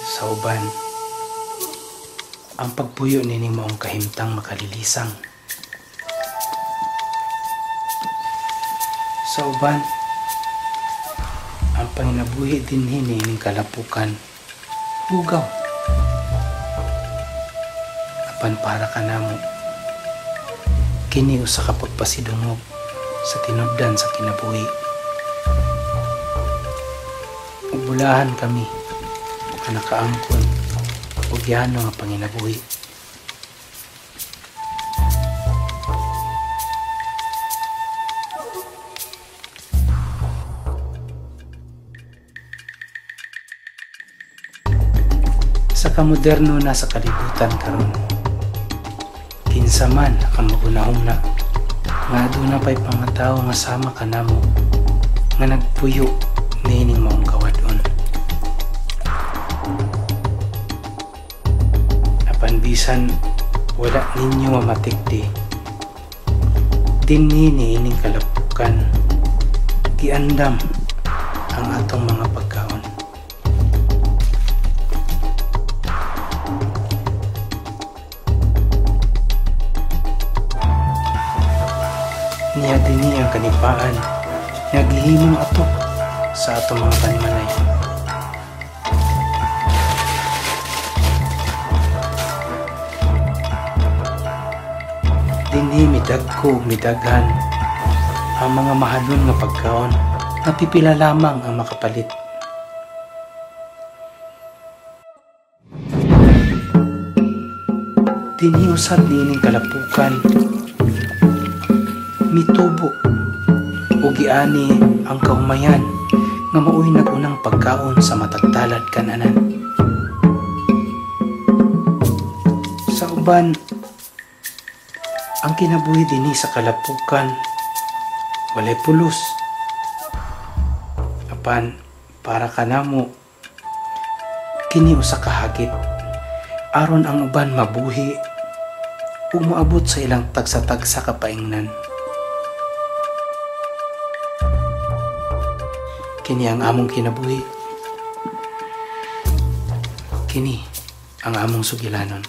Sa uban, ang pagpuyo nining maong kahimtang makalilisang. Sa uban, ang panginabuhi din nining kalapukan, hugaw. Apan para ka namo, kini usa ka pagpasidungog sa tinubdan sa kinabuhi. Ubulahan kami, ka nakaangkon, o giyano nga panginabuhi. Sa kamoderno na sa kalibutan karon, kinsa man ang magunahuna nga aduna pay pangatawo nga sama kanamo nga nagpuyo nining maong kawadon. Apan bisan wala ninyo mamatikdi, dinhi niining kalapukan giandam ang atong mga pagkaon. Niya dinhi ang kanipaan naghihimong ato sa atong mga panimanay. Dinhi midagko midaghan ang mga mahalon nga pagkaon na pipila lamang ang makapalit. Dinhi usab niining kalapukan mitubo o giani ang kahumayan nga maoy nagunang pagkaon sa matagtalad kananan. Sa uban, ang kinabuhi dinhi sa kalapukan walay pulos. Apan para kanamo kini usa ka hagit aron ang uban mabuhi ug moabot sa ilang tagsa-tagsa ka paingnan. Kini ang among kinabuhi. Kini ang among sugilanon.